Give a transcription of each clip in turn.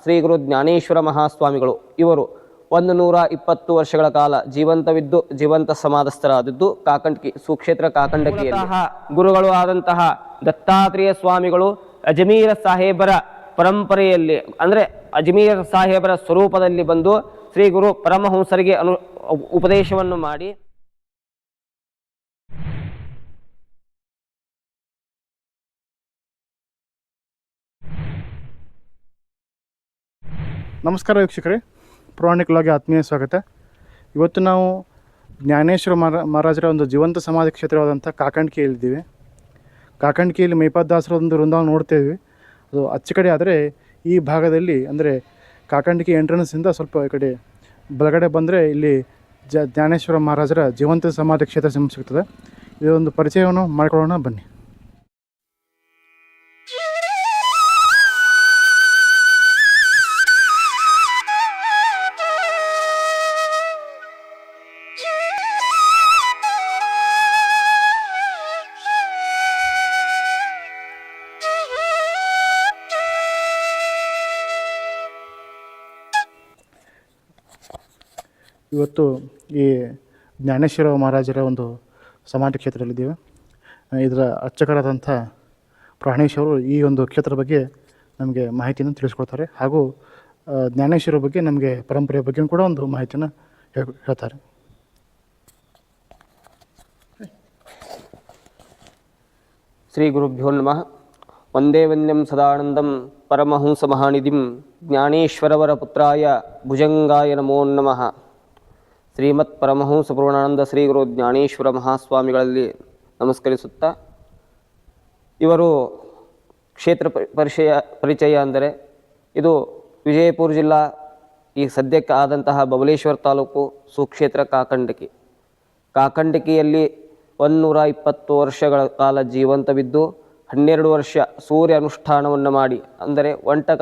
ಶ್ರೀ ಗುರು ಜ್ಞಾನೇಶ್ವರ ಮಹಾಸ್ವಾಮಿಗಳು ಇವರು 120 ವರ್ಷಗಳ ಕಾಲ ಜೀವಂತವಿದ್ದು ಜೀವಂತ ಸಮಾಧಸ್ಥರಾದದ್ದು ಕಾಕಂಡ್ಕಿ ಸುಕ್ಷೇತ್ರ ಕಾಕಂಡಕಿಯಲ್ಲಿ. ಗುರುಗಳು ಆದಂತಹ ದತ್ತಾತ್ರೇಯ ಸ್ವಾಮಿಗಳು ಅಜ್ಮೀರ ಸಾಹೇಬರ ಪರಂಪರೆಯಲ್ಲಿ ಅಂದರೆ ಅಜ್ಮೀರ ಸಾಹೇಬರ ಸ್ವರೂಪದಲ್ಲಿ ಬಂದು ಶ್ರೀ ಗುರು ಪರಮಹಂಸರಿಗೆ ಉಪದೇಶವನ್ನು ಮಾಡಿ ನಮಸ್ಕಾರ ವೀಕ್ಷಕರೇ, ಪುರಾಣಿಕವಾಗಿ ಆತ್ಮೀಯ ಸ್ವಾಗತ. ಇವತ್ತು ನಾವು ಜ್ಞಾನೇಶ್ವರ ಮಹಾರಾಜರ ಒಂದು ಜೀವಂತ ಸಮಾಧಿ ಕ್ಷೇತ್ರವಾದಂಥ ಕಾಕಂಡ್ಕಿಯಲ್ಲಿದ್ದೀವಿ. ಕಾಕಂಡ್ಕಿಯಲ್ಲಿ ಮೈಪಾದಾಸರ ಒಂದು ವೃಂದಾವನ ನೋಡ್ತಾಯಿದ್ವಿ. ಅದು ಅಚ್ಚ ಕಡೆ ಆದರೆ ಈ ಭಾಗದಲ್ಲಿ ಅಂದರೆ ಕಾಕಂಡ್ಕಿ ಎಂಟ್ರೆನ್ಸಿಂದ ಸ್ವಲ್ಪ ಈ ಕಡೆ ಬಲಗಡೆ ಬಂದರೆ ಇಲ್ಲಿ ಜ್ಞಾನೇಶ್ವರ ಮಹಾರಾಜರ ಜೀವಂತ ಸಮಾಧಿ ಕ್ಷೇತ್ರ ಸಿಗ್ತದೆ. ಇದೊಂದು ಪರಿಚಯವನ್ನು ಮಾಡಿಕೊಳ್ಳೋಣ ಬನ್ನಿ. ಇವತ್ತು ಈ ಜ್ಞಾನೇಶ್ವರ ಮಹಾರಾಜರ ಒಂದು ಸಮಾಧಿ ಕ್ಷೇತ್ರದಲ್ಲಿದ್ದೇವೆ. ಇದರ ಅರ್ಚಕರಾದಂಥ ಪ್ರಾಣೇಶ್ ಅವರು ಈ ಒಂದು ಕ್ಷೇತ್ರದ ಬಗ್ಗೆ ನಮಗೆ ಮಾಹಿತಿಯನ್ನು ತಿಳಿಸ್ಕೊಡ್ತಾರೆ. ಹಾಗೂ ಜ್ಞಾನೇಶ್ವರ ಬಗ್ಗೆ ನಮಗೆ ಪರಂಪರೆಯ ಬಗ್ಗೆ ಕೂಡ ಒಂದು ಮಾಹಿತಿಯನ್ನು ಹೇಳ್ತಾರೆ. ಶ್ರೀ ಗುರುಭ್ಯೋ ನಮಃ. ವಂದೇ ವಂದ್ಯಂ ಸದಾನಂದಂ ಪರಮಹಂಸ ಮಹಾನಿಧಿಂ ಜ್ಞಾನೇಶ್ವರವರ ಪುತ್ರಾಯ ಭುಜಂಗಾಯ ನಮೋ ನಮಃ. ಶ್ರೀಮತ್ ಪರಮಹಂಸ ಪೂರ್ಣಾನಂದ ಶ್ರೀ ಗುರು ಜ್ಞಾನೇಶ್ವರ ಮಹಾಸ್ವಾಮಿಗಳಲ್ಲಿ ನಮಸ್ಕರಿಸುತ್ತಾ, ಇವರು ಕ್ಷೇತ್ರ ಪರಿಚಯ ಅಂದರೆ ಇದು ವಿಜಯಪುರ ಜಿಲ್ಲಾ ಈ ಸದ್ಯಕ್ಕೆ ಆದಂತಹ ಬಬಲೇಶ್ವರ ತಾಲೂಕು ಸುಕ್ಷೇತ್ರ ಕಾಕಂಡಕಿಯಲ್ಲಿ 120 ವರ್ಷಗಳ ಕಾಲ ಜೀವಂತವಿದ್ದು 12 ವರ್ಷ ಸೂರ್ಯ ಅನುಷ್ಠಾನವನ್ನು ಮಾಡಿ, ಅಂದರೆ ಒಂದೇ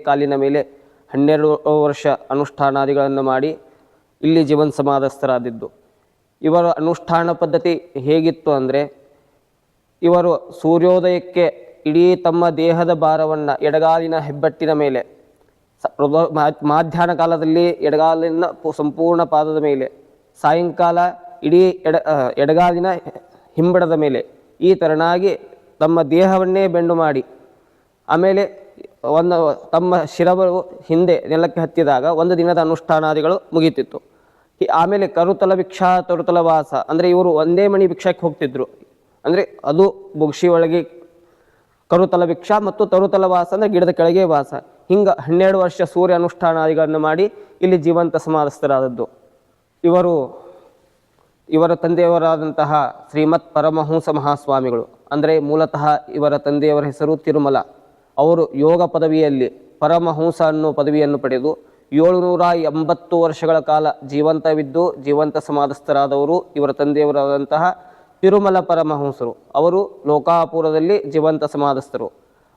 ಕಾಲಿನ ಮೇಲೆ 12 ವರ್ಷ ಅನುಷ್ಠಾನಾದಿಗಳನ್ನು ಮಾಡಿ ಇಲ್ಲಿ ಜೀವನ ಸಮಾಧಸ್ಥರಾದಿದ್ದು. ಇವರ ಅನುಷ್ಠಾನ ಪದ್ಧತಿ ಹೇಗಿತ್ತು ಅಂದರೆ, ಇವರು ಸೂರ್ಯೋದಯಕ್ಕೆ ಇಡೀ ತಮ್ಮ ದೇಹದ ಭಾರವನ್ನು ಎಡಗಾಲಿನ ಹೆಬ್ಬಟ್ಟಿನ ಮೇಲೆ, ಮಾಧ್ಯಾಹ್ನ ಕಾಲದಲ್ಲಿ ಎಡಗಾಲಿನ ಸಂಪೂರ್ಣ ಪಾದದ ಮೇಲೆ, ಸಾಯಂಕಾಲ ಇಡೀ ಎಡಗಾಲಿನ ಹಿಂಬಡದ ಮೇಲೆ ಈ ತೆರನಾಗಿ ತಮ್ಮ ದೇಹವನ್ನೇ ಬೆಂಡು ಮಾಡಿ, ಆಮೇಲೆ ತಮ್ಮ ಶಿರವು ಹಿಂದೆ ನೆಲಕ್ಕೆ ಹತ್ತಿದಾಗ ಒಂದು ದಿನದ ಅನುಷ್ಠಾನಾದಿಗಳು ಮುಗಿತಿತ್ತು. ಆಮೇಲೆ ಕರುತಲ ಭಿಕ್ಷಾ ತರುತಲ ವಾಸ ಅಂದರೆ ಇವರು ಒಂದೇ ಮಣಿ ಭಿಕ್ಷಕ್ಕೆ ಹೋಗ್ತಿದ್ರು. ಅಂದರೆ ಅದು ಬುಗ್ಶಿ ಒಳಗೆ ಕರುತಲ ಭಿಕ್ಷಾ ಮತ್ತು ತರುತಲ ವಾಸ ಅಂದರೆ ಗಿಡದ ಕೆಳಗೆ ವಾಸ. ಹಿಂಗೆ 12 ವರ್ಷ ಸೂರ್ಯ ಅನುಷ್ಠಾನಾದಿಗಳನ್ನು ಮಾಡಿ ಇಲ್ಲಿ ಜೀವಂತ ಸಮಾಧಸ್ಥರಾದದ್ದು. ಇವರ ತಂದೆಯವರಾದಂತಹ ಶ್ರೀಮತ್ ಪರಮಹಂಸ ಮಹಾಸ್ವಾಮಿಗಳು ಅಂದರೆ ಮೂಲತಃ ಇವರ ತಂದೆಯವರ ಹೆಸರು ತಿರುಮಲ. ಅವರು ಯೋಗ ಪದವಿಯಲ್ಲಿ ಪರಮಹಂಸ ಅನ್ನೋ ಪದವಿಯನ್ನು ಪಡೆದು 780 ವರ್ಷಗಳ ಕಾಲ ಜೀವಂತವಿದ್ದು ಜೀವಂತ ಸಮಾಧಸ್ಥರಾದವರು ಇವರ ತಂದೆಯವರಾದಂತಹ ತಿರುಮಲ ಪರಮಹಂಸರು. ಅವರು ಲೋಕಾಪುರದಲ್ಲಿ ಜೀವಂತ ಸಮಾಧಸ್ಥರು.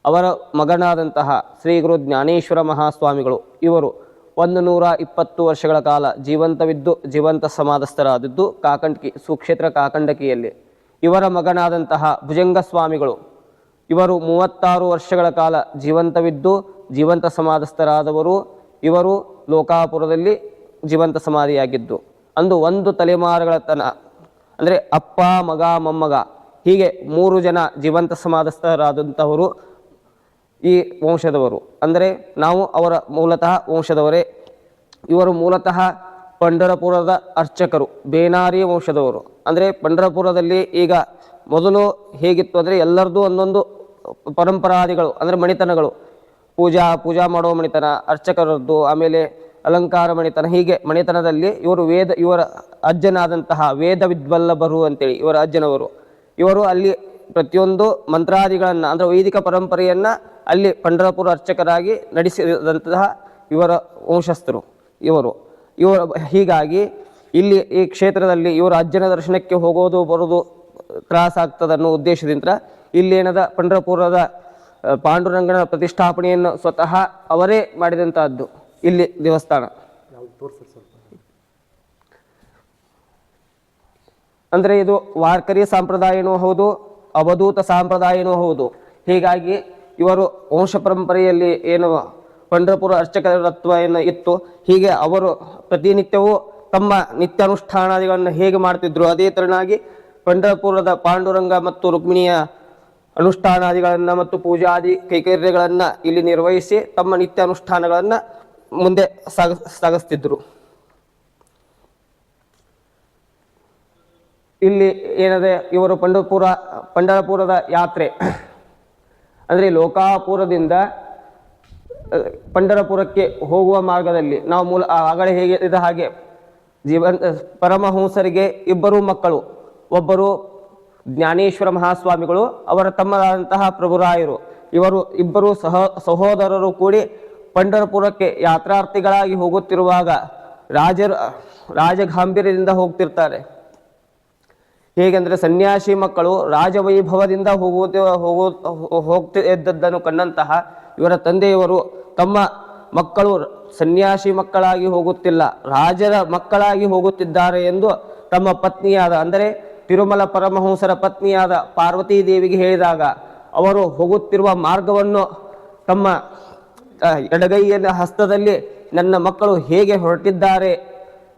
ಅವರ ಮಗನಾದಂತಹ ಶ್ರೀ ಗುರು ಜ್ಞಾನೇಶ್ವರ ಮಹಾಸ್ವಾಮಿಗಳು ಇವರು 120 ವರ್ಷಗಳ ಕಾಲ ಜೀವಂತವಿದ್ದು ಜೀವಂತ ಸಮಾಧಸ್ಥರಾದದ್ದು ಕಾಕಂಡ್ಕಿ ಸುಕ್ಷೇತ್ರ ಕಾಕಂಡಕಿಯಲ್ಲಿ. ಇವರ ಮಗನಾದಂತಹ ಭುಜಂಗ ಸ್ವಾಮಿಗಳು ಇವರು 36 ವರ್ಷಗಳ ಕಾಲ ಜೀವಂತವಿದ್ದು ಜೀವಂತ ಸಮಾಧಸ್ಥರಾದವರು. ಇವರು ಲೋಕಾಪುರದಲ್ಲಿ ಜೀವಂತ ಸಮಾಧಿಯಾಗಿದ್ದು. ಅಂದು 1 ತಲೆಮಾರುಗಳ ಅಂದರೆ ಅಪ್ಪ ಮಗ ಮೊಮ್ಮಗ ಹೀಗೆ 3 ಜನ ಜೀವಂತ ಸಮಾಧಸ್ಥರಾದಂಥವರು ಈ ವಂಶದವರು. ಅಂದರೆ ನಾವು ಅವರ ಮೂಲತಃ ವಂಶದವರೇ. ಇವರು ಮೂಲತಃ ಪಂಢರಪುರದ ಅರ್ಚಕರು, ಬೇನಾರಿ ವಂಶದವರು. ಅಂದರೆ ಪಂಢರಪುರದಲ್ಲಿ ಈಗ ಮೊದಲು ಹೇಗಿತ್ತು ಅಂದರೆ ಎಲ್ಲರದ್ದು ಒಂದೊಂದು ಪರಂಪರಾದಿಗಳು ಅಂದರೆ ಮಣಿತನಗಳು, ಪೂಜಾ ಮಾಡೋ ಮಣಿತನ ಅರ್ಚಕರದ್ದು, ಆಮೇಲೆ ಅಲಂಕಾರ ಮಣಿತನ, ಹೀಗೆ ಮಣಿತನದಲ್ಲಿ ಇವರ ಅಜ್ಜನಾದಂತಹ ವೇದ ವಿದ್ವಲ್ಲಭರು ಅಂತೇಳಿ ಇವರ ಅಜ್ಜನವರು. ಇವರು ಅಲ್ಲಿ ಪ್ರತಿಯೊಂದು ಮಂತ್ರಾದಿಗಳನ್ನು ಅಂದರೆ ವೈದಿಕ ಪರಂಪರೆಯನ್ನು ಅಲ್ಲಿ ಪಂಢರಪುರ ಅರ್ಚಕರಾಗಿ ನಡೆಸಿದಂತಹ ಇವರ ವಂಶಸ್ಥರು ಇವರು. ಹೀಗಾಗಿ ಇಲ್ಲಿ ಈ ಕ್ಷೇತ್ರದಲ್ಲಿ ಇವರ ಅಜ್ಜನ ದರ್ಶನಕ್ಕೆ ಹೋಗೋದು ಬರೋದು ತ್ರಾಸಾಗ್ತದೆ ಅನ್ನೋ ಉದ್ದೇಶದಿಂದ ಇಲ್ಲೇನದ ಪಂಢರಪುರದ ಪಾಂಡುರಂಗನ ಪ್ರತಿಷ್ಠಾಪನೆಯನ್ನು ಸ್ವತಃ ಅವರೇ ಮಾಡಿದಂತಹದ್ದು ಇಲ್ಲಿ ದೇವಸ್ಥಾನ. ಅಂದರೆ ಇದು ವಾರ್ಕರಿ ಸಂಪ್ರದಾಯನೂ ಹೌದು, ಅವಧೂತ ಸಂಪ್ರದಾಯನೂ ಹೌದು. ಹೀಗಾಗಿ ಇವರು ವಂಶ ಪರಂಪರೆಯಲ್ಲಿ ಏನು ಪಂಢರಪುರ ಅರ್ಚಕರತ್ವ ಏನು ಇತ್ತು, ಹೀಗೆ ಅವರು ಪ್ರತಿನಿತ್ಯವೂ ತಮ್ಮ ನಿತ್ಯಾನುಷ್ಠಾನಾದಿಗಳನ್ನು ಹೇಗೆ ಮಾಡ್ತಿದ್ರು ಅದೇ ತರನಾಗಿ ಪಂಢರಪುರದ ಪಾಂಡುರಂಗ ಮತ್ತು ರುಕ್ಮಿಣಿಯ ಅನುಷ್ಠಾನಾದಿಗಳನ್ನು ಮತ್ತು ಪೂಜಾದಿ ಕೈಕರ್ಯಗಳನ್ನು ಇಲ್ಲಿ ನಿರ್ವಹಿಸಿ ತಮ್ಮ ನಿತ್ಯಾನುಷ್ಠಾನಗಳನ್ನು ಮುಂದೆ ಸಾಗಿಸ್ತಿದ್ರು. ಇಲ್ಲಿ ಏನದೆ ಇವರು ಪಂಢರಪುರದ ಯಾತ್ರೆ ಅಂದರೆ ಲೋಕಾಪುರದಿಂದ ಪಂಢರಪುರಕ್ಕೆ ಹೋಗುವ ಮಾರ್ಗದಲ್ಲಿ ನಾವು ಆಗಲೇ ಹೇಗೆ ಇದ್ದ ಹಾಗೆ ಪರಮಹಂಸರಿಗೆ ಇಬ್ಬರು ಮಕ್ಕಳು, ಒಬ್ಬರು ಜ್ಞಾನೇಶ್ವರ ಮಹಾಸ್ವಾಮಿಗಳು, ಅವರ ತಮ್ಮರಾದಂತಹ ಪ್ರಭುರಾಯರು. ಇವರು ಇಬ್ಬರು ಸಹೋದರರು ಕೂಡಿ ಪಂಢರಪುರಕ್ಕೆ ಯಾತ್ರಾರ್ಥಿಗಳಾಗಿ ಹೋಗುತ್ತಿರುವಾಗ ರಾಜಗಾಂಭೀರ್ಯದಿಂದ ಹೋಗ್ತಿರ್ತಾರೆ. ಹೇಗೆಂದರೆ ಸನ್ಯಾಸಿ ಮಕ್ಕಳು ರಾಜವೈಭವದಿಂದ ಹೋಗ್ತಿದ್ದದ್ದನ್ನು ಕಂಡಂತಹ ಇವರ ತಂದೆಯವರು ತಮ್ಮ ಮಕ್ಕಳು ಸನ್ಯಾಸಿ ಮಕ್ಕಳಾಗಿ ಹೋಗುತ್ತಿಲ್ಲ, ರಾಜರ ಮಕ್ಕಳಾಗಿ ಹೋಗುತ್ತಿದ್ದಾರೆ ಎಂದು ತಮ್ಮ ಪತ್ನಿಯಾದ ಅಂದರೆ ತಿರುಮಲ ಪರಮಹಂಸರ ಪತ್ನಿಯಾದ ಪಾರ್ವತೀ ದೇವಿಗೆ ಹೇಳಿದಾಗ ಅವರು ಹೋಗುತ್ತಿರುವ ಮಾರ್ಗವನ್ನು ತಮ್ಮ ಎಡಗೈಯ ಹಸ್ತದಲ್ಲಿ ನನ್ನ ಮಕ್ಕಳು ಹೇಗೆ ಹೊರಟಿದ್ದಾರೆ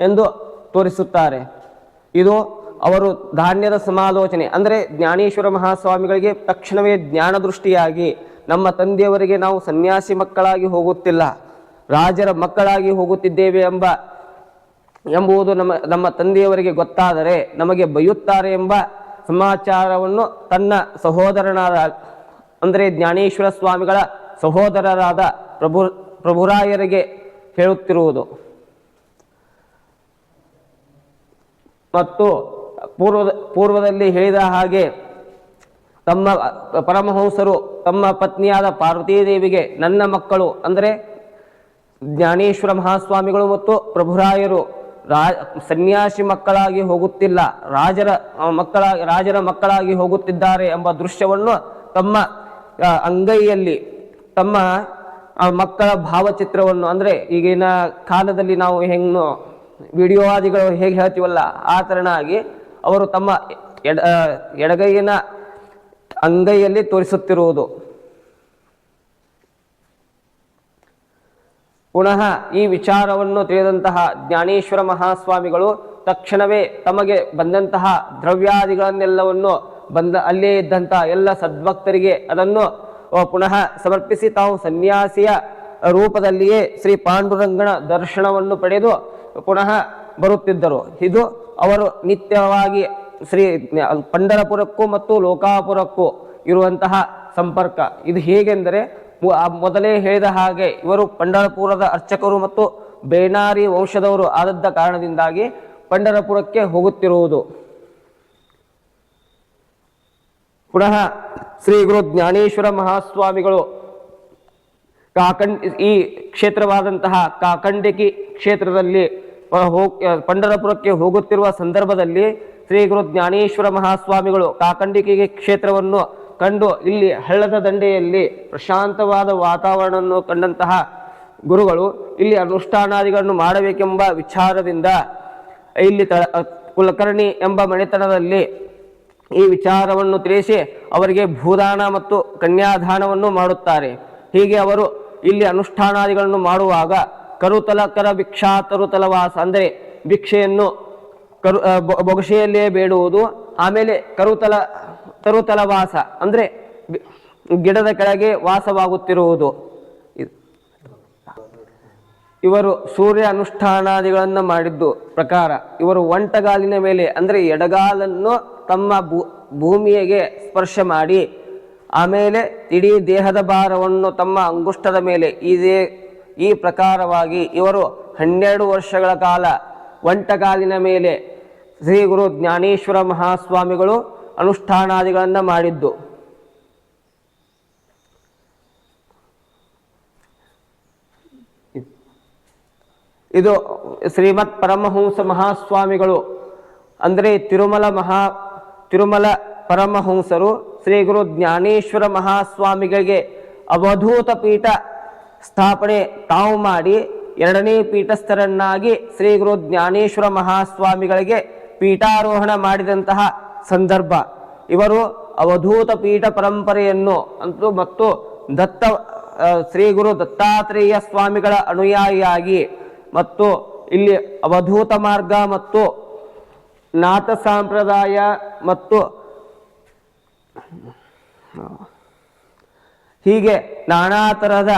ಎಂದು ತೋರಿಸುತ್ತಾರೆ. ಇದು ಅವರು ಧಾನ್ಯದ ಸಮಾಲೋಚನೆ ಅಂದರೆ ಜ್ಞಾನೇಶ್ವರ ಮಹಾಸ್ವಾಮಿಗಳಿಗೆ ತಕ್ಷಣವೇ ಜ್ಞಾನ ದೃಷ್ಟಿಯಾಗಿ ನಮ್ಮ ತಂದೆಯವರಿಗೆ ನಾವು ಸನ್ಯಾಸಿ ಮಕ್ಕಳಾಗಿ ಹೋಗುತ್ತಿಲ್ಲ, ರಾಜರ ಮಕ್ಕಳಾಗಿ ಹೋಗುತ್ತಿದ್ದೇವೆ ಎಂಬುದು ನಮ್ಮ ತಂದೆಯವರಿಗೆ ಗೊತ್ತಾದರೆ ನಮಗೆ ಬೈಯುತ್ತಾರೆ ಎಂಬ ಸಮಾಚಾರವನ್ನು ತನ್ನ ಸಹೋದರನಾದ ಅಂದರೆ ಜ್ಞಾನೇಶ್ವರ ಸ್ವಾಮಿಗಳ ಸಹೋದರರಾದ ಪ್ರಭುರಾಯರಿಗೆ ಹೇಳುತ್ತಿರುವುದು. ಮತ್ತು ಪೂರ್ವದಲ್ಲಿ ಹೇಳಿದ ಹಾಗೆ ತಮ್ಮ ಪರಮಹಂಸರು ತಮ್ಮ ಪತ್ನಿಯಾದ ಪಾರ್ವತೀದೇವಿಗೆ ನನ್ನ ಮಕ್ಕಳು ಅಂದರೆ ಜ್ಞಾನೇಶ್ವರ ಮಹಾಸ್ವಾಮಿಗಳು ಮತ್ತು ಪ್ರಭುರಾಯರು ಸನ್ಯಾಸಿ ಮಕ್ಕಳಾಗಿ ಹೋಗುತ್ತಿಲ್ಲ, ರಾಜರ ಮಕ್ಕಳಾಗಿ ಹೋಗುತ್ತಿದ್ದಾರೆ ಎಂಬ ದೃಶ್ಯವನ್ನು ತಮ್ಮ ಅಂಗೈಯಲ್ಲಿ ತಮ್ಮ ಮಕ್ಕಳ ಭಾವಚಿತ್ರವನ್ನು ಅಂದರೆ ಈಗಿನ ಕಾಲದಲ್ಲಿ ನಾವು ಹೆಂಗೆ ವಿಡಿಯೋವಾದಿಗಳು ಹೇಗೆ ಹೇಳ್ತೀವಲ್ಲ ಆ ತರನಾಗಿ ಅವರು ತಮ್ಮ ಎಡಗೈಯಿನ ಅಂಗೈಯಲ್ಲಿ ತೋರಿಸುತ್ತಿರುವುದು. ಪುನಃ ಈ ವಿಚಾರವನ್ನು ತಿಳಿದಂತಹ ಜ್ಞಾನೇಶ್ವರ ಮಹಾಸ್ವಾಮಿಗಳು ತಕ್ಷಣವೇ ತಮಗೆ ಬಂದಂತಹ ದ್ರವ್ಯಾದಿಗಳನ್ನೆಲ್ಲವನ್ನು ಅಲ್ಲೇ ಇದ್ದಂತಹ ಎಲ್ಲ ಸದ್ಭಕ್ತರಿಗೆ ಅದನ್ನು ಪುನಃ ಸಮರ್ಪಿಸಿ ತಾವು ಸನ್ಯಾಸಿಯ ರೂಪದಲ್ಲಿಯೇ ಶ್ರೀ ಪಾಂಡುರಂಗನ ದರ್ಶನವನ್ನು ಪಡೆದು ಪುನಃ ಬರುತ್ತಿದ್ದರು. ಇದು ಅವರು ನಿತ್ಯವಾಗಿ ಶ್ರೀ ಪಂಢರಪುರಕ್ಕೂ ಮತ್ತು ಲೋಕಾಪುರಕ್ಕೂ ಇರುವಂತಹ ಸಂಪರ್ಕ. ಇದು ಹೇಗೆಂದರೆ ಮೊದಲೇ ಹೇಳಿದ ಹಾಗೆ ಇವರು ಪಂಢರಪುರದ ಅರ್ಚಕರು ಮತ್ತು ಬೇನಾರಿ ವಂಶದವರು ಆದದ್ದ ಕಾರಣದಿಂದಾಗಿ ಪಂಢರಪುರಕ್ಕೆ ಹೋಗುತ್ತಿರುವುದು. ಪುನಃ ಶ್ರೀ ಗುರು ಜ್ಞಾನೇಶ್ವರ ಮಹಾಸ್ವಾಮಿಗಳು ಈ ಕ್ಷೇತ್ರವಾದಂತಹ ಕಾಕಂಡಿಕಿ ಕ್ಷೇತ್ರದಲ್ಲಿ ಪಂಢರಪುರಕ್ಕೆ ಹೋಗುತ್ತಿರುವ ಸಂದರ್ಭದಲ್ಲಿ ಶ್ರೀ ಗುರು ಜ್ಞಾನೇಶ್ವರ ಮಹಾಸ್ವಾಮಿಗಳು ಕಾಕಂಡಿಕೆ ಕ್ಷೇತ್ರವನ್ನು ಕಂಡು ಇಲ್ಲಿ ಹಳ್ಳದ ದಂಡೆಯಲ್ಲಿ ಪ್ರಶಾಂತವಾದ ವಾತಾವರಣವನ್ನು ಕಂಡಂತಹ ಗುರುಗಳು ಇಲ್ಲಿ ಅನುಷ್ಠಾನಾದಿಗಳನ್ನು ಮಾಡಬೇಕೆಂಬ ವಿಚಾರದಿಂದ ಇಲ್ಲಿ ಕುಲಕರ್ಣಿ ಎಂಬ ಮನೆತನದಲ್ಲಿ ಈ ವಿಚಾರವನ್ನು ತಿಳಿಸಿ ಅವರಿಗೆ ಭೂದಾನ ಮತ್ತು ಕನ್ಯಾದಾನವನ್ನು ಮಾಡುತ್ತಾರೆ. ಹೀಗೆ ಅವರು ಇಲ್ಲಿ ಅನುಷ್ಠಾನಾದಿಗಳನ್ನು ಮಾಡುವಾಗ ಕರುತಲಕರ ಭಿಕ್ಷಾ ತರುತಲವಾಸ ಅಂದರೆ ಭಿಕ್ಷೆಯನ್ನು ಬೊಗಸೆಯಲ್ಲೇ ಬೇಡುವುದು, ಆಮೇಲೆ ತರುತಲವಾಸ ಅಂದರೆ ಗಿಡದ ಕೆಳಗೆ ವಾಸವಾಗುತ್ತಿರುವುದು. ಇವರು ಸೂರ್ಯ ಅನುಷ್ಠಾನಾದಿಗಳನ್ನು ಮಾಡಿದ್ದು ಪ್ರಕಾರ ಇವರು ಒಂಟಗಾಲಿನ ಮೇಲೆ ಅಂದರೆ ಎಡಗಾಲನ್ನು ತಮ್ಮ ಭೂಮಿಗೆ ಸ್ಪರ್ಶ ಮಾಡಿ ಆಮೇಲೆ ಇಡೀ ದೇಹದ ಭಾರವನ್ನು ತಮ್ಮ ಅಂಗುಷ್ಟದ ಮೇಲೆ ಈ ಪ್ರಕಾರವಾಗಿ ಇವರು 12 ವರ್ಷಗಳ ಕಾಲ ಒಂಟಗಾಲಿನ ಮೇಲೆ ಶ್ರೀ ಗುರು ಜ್ಞಾನೇಶ್ವರ ಮಹಾಸ್ವಾಮಿಗಳು ಅನುಷ್ಠಾನಾದಿಗಳನ್ನು ಮಾಡಿದ್ದು. ಇದು ಶ್ರೀಮತ್ ಪರಮಹಂಸ ಮಹಾಸ್ವಾಮಿಗಳು ಅಂದರೆ ತಿರುಮಲ ಪರಮಹಂಸರು ಶ್ರೀ ಗುರು ಜ್ಞಾನೇಶ್ವರ ಮಹಾಸ್ವಾಮಿಗಳಿಗೆ ಅವಧೂತ ಪೀಠ ಸ್ಥಾಪನೆ ತಾವು ಮಾಡಿ 2ನೇ ಪೀಠಸ್ಥರನ್ನಾಗಿ ಶ್ರೀ ಗುರು ಜ್ಞಾನೇಶ್ವರ ಮಹಾಸ್ವಾಮಿಗಳಿಗೆ ಪೀಠಾರೋಹಣ ಮಾಡಿದಂತಹ ಸಂದರ್ಭ. ಇವರು ಅವಧೂತ ಪೀಠ ಪರಂಪರೆಯನ್ನು ಮತ್ತು ಶ್ರೀ ಗುರು ದತ್ತಾತ್ರೇಯ ಸ್ವಾಮಿಗಳ ಅನುಯಾಯಿಯಾಗಿ ಮತ್ತು ಇಲ್ಲಿ ಅವಧೂತ ಮಾರ್ಗ ಮತ್ತು ನಾಥ ಸಂಪ್ರದಾಯ ಮತ್ತು ಹೀಗೆ ನಾನಾ ತರಹದ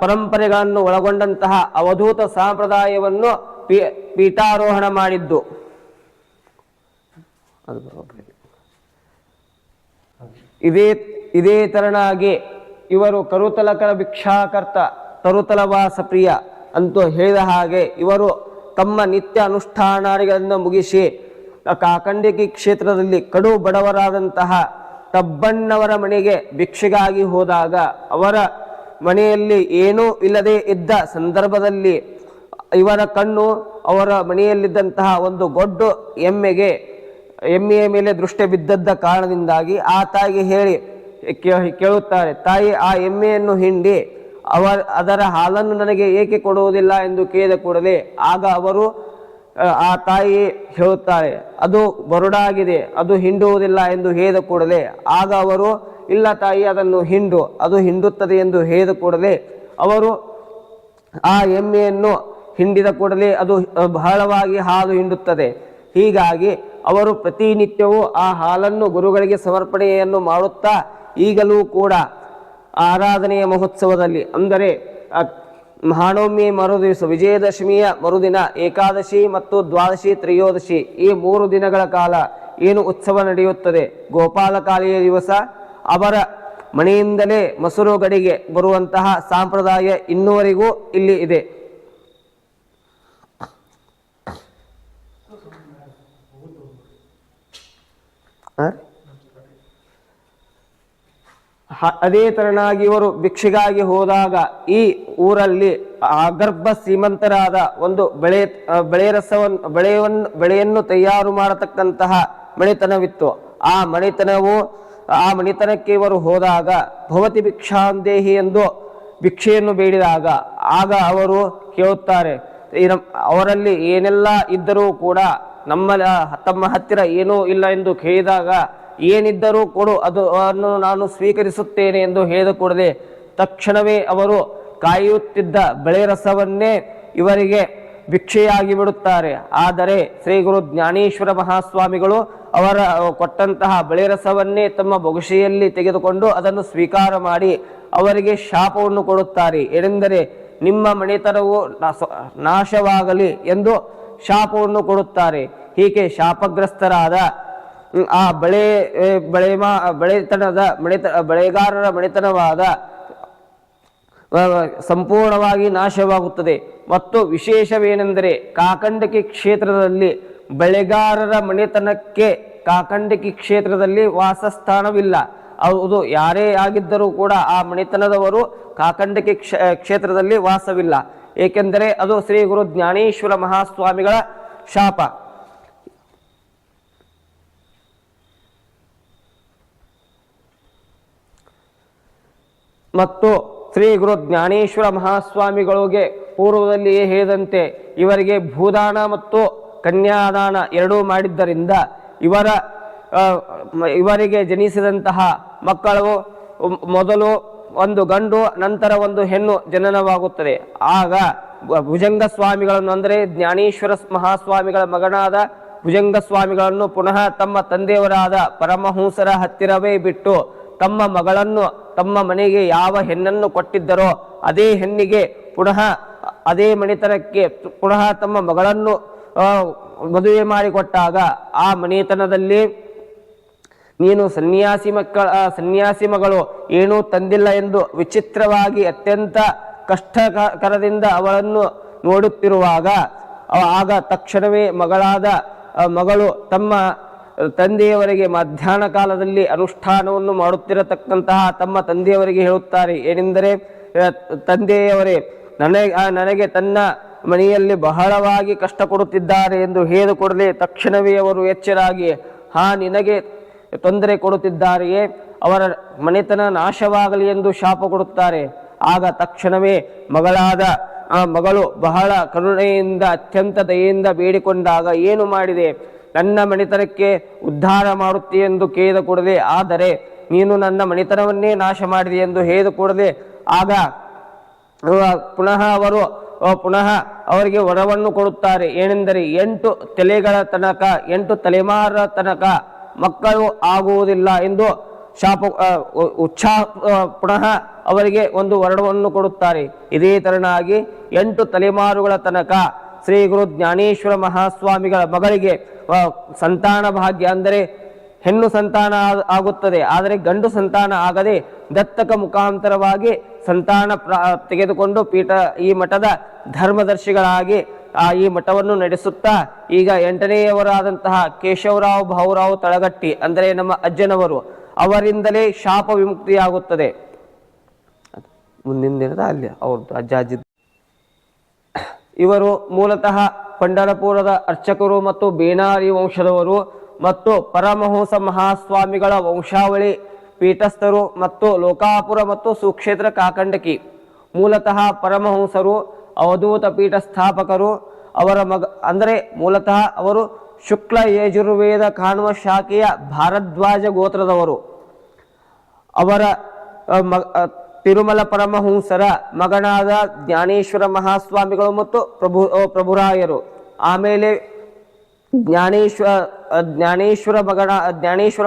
ಪರಂಪರೆಗಳನ್ನು ಒಳಗೊಂಡಂತಹ ಅವಧೂತ ಸಂಪ್ರದಾಯವನ್ನು ಪೀಠಾರೋಹಣ ಮಾಡಿದ್ದು. ಇದೇ ತರನಾಗಿ ಇವರು ಕರುತಲಕರ ಭಿಕ್ಷಾಕರ್ತ ತರುತಲವಾಸ ಪ್ರಿಯ ಅಂತೂ ಹೇಳಿದ ಹಾಗೆ ಇವರು ತಮ್ಮ ನಿತ್ಯ ಅನುಷ್ಠಾನಾದಿಗಳನ್ನು ಮುಗಿಸಿ ಕಾಕಂಡಿಕಿ ಕ್ಷೇತ್ರದಲ್ಲಿ ಕಡು ಬಡವರಾದಂತಹ ತಬ್ಬಣ್ಣವರ ಮನೆಗೆ ಭಿಕ್ಷೆಗಾಗಿ ಹೋದಾಗ ಅವರ ಮನೆಯಲ್ಲಿ ಏನೂ ಇಲ್ಲದೆ ಇದ್ದ ಸಂದರ್ಭದಲ್ಲಿ ಇವರ ಕಣ್ಣು ಅವರ ಮನೆಯಲ್ಲಿದ್ದಂತಹ ಒಂದು ಗೊಡ್ಡು ಎಮ್ಮೆಯ ಮೇಲೆ ದೃಷ್ಟಿ ಬಿದ್ದದ್ದ ಕಾರಣದಿಂದಾಗಿ ಆ ತಾಯಿಗೆ ಹೇಳಿ ಕೇಳುತ್ತಾರೆ, ತಾಯಿ ಆ ಎಮ್ಮೆಯನ್ನು ಹಿಂಡಿ ಅದರ ಹಾಲನ್ನು ನನಗೆ ಏಕೆ ಕೊಡುವುದಿಲ್ಲ ಎಂದು ಕೇಳಿದ ಕೂಡಲೇ ಆಗ ಅವರು ಆ ತಾಯಿ ಹೇಳುತ್ತಾರೆ, ಅದು ಬರುಡಾಗಿದೆ, ಅದು ಹಿಂಡುವುದಿಲ್ಲ ಎಂದು ಹೇಳಿದ ಕೂಡಲೇ ಆಗ ಅವರು ಇಲ್ಲ ತಾಯಿ ಅದನ್ನು ಹಿಂಡು, ಅದು ಹಿಂಡುತ್ತದೆ ಎಂದು ಹೇಳಿದ ಕೂಡಲೇ ಅವರು ಆ ಎಮ್ಮೆಯನ್ನು ಹಿಂಡಿದ ಕೂಡಲೇ ಅದು ಬಹಳವಾಗಿ ಹಾಲು ಹಿಂಡುತ್ತದೆ. ಹೀಗಾಗಿ ಅವರು ಪ್ರತಿನಿತ್ಯವೂ ಆ ಹಾಲನ್ನು ಗುರುಗಳಿಗೆ ಸಮರ್ಪಣೆಯನ್ನು ಮಾಡುತ್ತಾ ಈಗಲೂ ಕೂಡ ಆರಾಧನೆಯ ಮಹೋತ್ಸವದಲ್ಲಿ ಅಂದರೆ ಮಹಾನವಮಿ ಮರುದಿವಸ, ವಿಜಯದಶಮಿಯ ಮರುದಿನ, ಏಕಾದಶಿ ಮತ್ತು ದ್ವಾದಶಿ ತ್ರಯೋದಶಿ ಈ 3 ದಿನಗಳ ಕಾಲ ಏನು ಉತ್ಸವ ನಡೆಯುತ್ತದೆ, ಗೋಪಾಲಕಾಲಿಯ ದಿವಸ ಅವರ ಮನೆಯಿಂದಲೇ ಮಸೂರು ಗಡಿಗೆ ಬರುವಂತಹ ಸಂಪ್ರದಾಯ ಇನ್ನುವರೆಗೂ ಇಲ್ಲಿ ಇದೆ. ಅದೇ ತರನಾಗಿ ಇವರು ಭಿಕ್ಷೆಗಾಗಿ ಹೋದಾಗ ಈ ಊರಲ್ಲಿ ಅಗರ್ಭ ಶ್ರೀಮಂತರಾದ ಒಂದು ಬೆಳೆಯನ್ನು ತಯಾರು ಮಾಡತಕ್ಕಂತಹ ಮಣಿತನವಿತ್ತು. ಆ ಮಣಿತನಕ್ಕೆ ಇವರು ಹೋದಾಗ ಭವತಿ ಭಿಕ್ಷಾಂದೇಹಿ ಎಂದು ಭಿಕ್ಷೆಯನ್ನು ಬೇಡಿದಾಗ ಆಗ ಅವರು ಕೇಳುತ್ತಾರೆ, ಅವರಲ್ಲಿ ಏನೆಲ್ಲ ಇದ್ದರೂ ಕೂಡ ತಮ್ಮ ಹತ್ತಿರ ಏನೂ ಇಲ್ಲ ಎಂದು ಕೇಳಿದಾಗ ಏನಿದ್ದರೂ ಕೊಡು, ಅದನ್ನು ನಾನು ಸ್ವೀಕರಿಸುತ್ತೇನೆ ಎಂದು ಹೇಳಿದ ಕೂಡಲೇ ತಕ್ಷಣವೇ ಅವರು ಕಾಯುತ್ತಿದ್ದ ಬೆಳೆ ರಸವನ್ನೇ ಇವರಿಗೆ ಭಿಕ್ಷೆಯಾಗಿ ಬಿಡುತ್ತಾರೆ. ಆದರೆ ಶ್ರೀ ಗುರು ಜ್ಞಾನೇಶ್ವರ ಮಹಾಸ್ವಾಮಿಗಳು ಅವರ ಕೊಟ್ಟಂತಹ ಬೆಳೆ ರಸವನ್ನೇ ತಮ್ಮ ಬೊಗಸೆಯಲ್ಲಿ ತೆಗೆದುಕೊಂಡು ಅದನ್ನು ಸ್ವೀಕಾರ ಮಾಡಿ ಅವರಿಗೆ ಶಾಪವನ್ನು ಕೊಡುತ್ತಾರೆ. ಏನೆಂದರೆ ನಿಮ್ಮ ಮನೆತನವು ನಾಶವಾಗಲಿ ಎಂದು ಶಾಪವನ್ನು ಕೊಡುತ್ತಾರೆ. ಹೀಗೆ ಶಾಪಗ್ರಸ್ತರಾದ ಆ ಬೆಳೆಗಾರರ ಮನೆತನವಾದ ಸಂಪೂರ್ಣವಾಗಿ ನಾಶವಾಗುತ್ತದೆ. ಮತ್ತು ವಿಶೇಷವೇನೆಂದರೆ ಕಾಕಂಡಕಿ ಕ್ಷೇತ್ರದಲ್ಲಿ ಬೆಳೆಗಾರರ ಮನೆತನಕ್ಕೆ ಕಾಕಂಡಕಿ ಕ್ಷೇತ್ರದಲ್ಲಿ ವಾಸಸ್ಥಾನವಿಲ್ಲ. ಅದು ಯಾರೇ ಆಗಿದ್ದರೂ ಕೂಡ ಆ ಮನೆತನದವರು ಕಾಕಂಡಕಿ ಕ್ಷೇತ್ರದಲ್ಲಿ ವಾಸವಿಲ್ಲ. ಏಕೆಂದರೆ ಅದು ಶ್ರೀ ಗುರು ಜ್ಞಾನೇಶ್ವರ ಮಹಾಸ್ವಾಮಿಗಳ ಶಾಪ. ಮತ್ತು ಶ್ರೀ ಗುರು ಜ್ಞಾನೇಶ್ವರ ಮಹಾಸ್ವಾಮಿಗಳಿಗೆ ಪೂರ್ವದಲ್ಲಿಯೇ ಹೇಳಿದಂತೆ ಇವರಿಗೆ ಭೂದಾನ ಮತ್ತು ಕನ್ಯಾದಾನ ಎರಡೂ ಮಾಡಿದ್ದರಿಂದ ಇವರಿಗೆ ಜನಿಸಿದಂತಹ ಮಕ್ಕಳು ಮೊದಲು ಒಂದು ಗಂಡು ನಂತರ ಒಂದು ಹೆಣ್ಣು ಜನನವಾಗುತ್ತದೆ. ಆಗ ಭುಜಂಗ ಸ್ವಾಮಿಗಳನ್ನು ಅಂದರೆ ಜ್ಞಾನೇಶ್ವರ ಮಹಾಸ್ವಾಮಿಗಳ ಮಗನಾದ ಭುಜಂಗ ಸ್ವಾಮಿಗಳನ್ನು ಪುನಃ ತಮ್ಮ ತಂದೆಯವರಾದ ಪರಮಹಂಸರ ಹತ್ತಿರವೇ ಬಿಟ್ಟು ತಮ್ಮ ಮಗಳನ್ನು ತಮ್ಮ ಮನೆಗೆ ಯಾವ ಹೆಣ್ಣನ್ನು ಕೊಟ್ಟಿದ್ದರೋ ಅದೇ ಹೆಣ್ಣಿಗೆ ಪುನಃ ಅದೇ ಮನೆತನಕ್ಕೆ ಪುನಃ ತಮ್ಮ ಮಗಳನ್ನು ಮದುವೆ ಮಾಡಿಕೊಟ್ಟಾಗ ಆ ಮನೆತನದಲ್ಲಿ ನೀನು ಸನ್ಯಾಸಿ ಮಗಳು ಏನೂ ತಂದಿಲ್ಲ ಎಂದು ವಿಚಿತ್ರವಾಗಿ ಅತ್ಯಂತ ಕಷ್ಟಕರದಿಂದ ಅವಳನ್ನು ನೋಡುತ್ತಿರುವಾಗ ಆಗ ತಕ್ಷಣವೇ ಮಗಳು ತಮ್ಮ ತಂದೆಯವರಿಗೆ ಮಧ್ಯಾಹ್ನ ಕಾಲದಲ್ಲಿ ಅನುಷ್ಠಾನವನ್ನು ಮಾಡುತ್ತಿರತಕ್ಕಂತಹ ತಮ್ಮ ತಂದೆಯವರಿಗೆ ಹೇಳುತ್ತಾರೆ, ಏನೆಂದರೆ ತಂದೆಯವರೇ ನನಗೆ ತನ್ನ ಮನೆಯಲ್ಲಿ ಬಹಳವಾಗಿ ಕಷ್ಟ ಕೊಡುತ್ತಿದ್ದಾರೆ ಎಂದು ಹೇಳಿದ ಕೂಡಲೇ ತಕ್ಷಣವೇ ಅವರು ಎಚ್ಚರಾಗಿ ನಿನಗೆ ತೊಂದರೆ ಕೊಡುತ್ತಿದ್ದಾರೆಯೇ, ಅವರ ಮನೆತನ ನಾಶವಾಗಲಿ ಎಂದು ಶಾಪ ಕೊಡುತ್ತಾರೆ. ಆಗ ತಕ್ಷಣವೇ ಮಗಳು ಬಹಳ ಕರುಣೆಯಿಂದ ಅತ್ಯಂತ ದಯೆಯಿಂದ ಬೇಡಿಕೊಂಡಾಗ ಏನು ಮಾಡಿದೆ, ನನ್ನ ಮನೆತನಕ್ಕೆ ಉದ್ಧಾರ ಮಾಡುತ್ತೆ ಎಂದು ಕೇಳಿದ ಕೂಡಲೇ ಆದರೆ ನೀನು ನನ್ನ ಮಣಿತನವನ್ನೇ ನಾಶ ಮಾಡಿದೆ ಎಂದು ಹೇಳಿದ ಕೂಡಲೇ ಆಗ ಪುನಃ ಅವರಿಗೆ ವರವನ್ನು ಕೊಡುತ್ತಾರೆ. ಏನೆಂದರೆ 8 ತಲೆಗಳ ತನಕ 8 ತಲೆಮಾರ ತನಕ ಮಕ್ಕಳು ಆಗುವುದಿಲ್ಲ ಎಂದು ಪುನಃ ಅವರಿಗೆ ಒಂದು ವರವನ್ನು ಕೊಡುತ್ತಾರೆ. ಇದೇ ತರನಾಗಿ 8 ತಲೆಮಾರುಗಳ ತನಕ ಶ್ರೀ ಗುರು ಜ್ಞಾನೇಶ್ವರ ಮಹಾಸ್ವಾಮಿಗಳ ಮಗಳಿಗೆ ಸಂತಾನ ಭಾಗ್ಯ ಅಂದರೆ ಹೆಣ್ಣು ಸಂತಾನ ಆಗುತ್ತದೆ. ಆದರೆ ಗಂಡು ಸಂತಾನ ಆಗದೆ ದತ್ತಕ ಮುಖಾಂತರವಾಗಿ ಸಂತಾನ ತೆಗೆದುಕೊಂಡು ಈ ಮಠದ ಧರ್ಮದರ್ಶಿಗಳಾಗಿ ಈ ಮಠವನ್ನು ನಡೆಸುತ್ತಾ ಈಗ 8ನೇಯವರಾದಂತಹ ಕೇಶವರಾವ್ ಭಾವುರಾವ್ ತಳಗಟ್ಟಿ ಅಂದರೆ ನಮ್ಮ ಅಜ್ಜನವರು ಅವರಿಂದಲೇ ಶಾಪ ವಿಮುಕ್ತಿಯಾಗುತ್ತದೆ. ಮುಂದಿನ ದಿನದ ಅಲ್ಲಿ ಅವ್ರದ್ದು ಅಜ್ಜ ಇವರು ಮೂಲತಃ ಪಂಢರಪುರದ ಅರ್ಚಕರು ಮತ್ತು ಬೇನಾರಿ ವಂಶದವರು ಮತ್ತು ಪರಮಹಂಸ ಮಹಾಸ್ವಾಮಿಗಳ ವಂಶಾವಳಿ ಪೀಠಸ್ಥರು ಮತ್ತು ಲೋಕಾಪುರ ಮತ್ತು ಸುಕ್ಷೇತ್ರ ಕಾಕಂಡಕಿ. ಮೂಲತಃ ಪರಮಹಂಸರು ಅವಧೂತ ಪೀಠ ಸ್ಥಾಪಕರು. ಅವರ ಅಂದರೆ ಮೂಲತಃ ಅವರು ಶುಕ್ಲ ಯಜುರ್ವೇದ ಕಾಣುವ ಶಾಖೆಯ ಭಾರದ್ವಾಜ ಗೋತ್ರದವರು. ಅವರ ತಿರುಮಲ ಪರಮಹಂಸರ ಮಗನಾದ ಜ್ಞಾನೇಶ್ವರ ಮಹಾಸ್ವಾಮಿಗಳು ಮತ್ತು ಪ್ರಭುರಾಯರು. ಆಮೇಲೆ ಜ್ಞಾನೇಶ್ವರ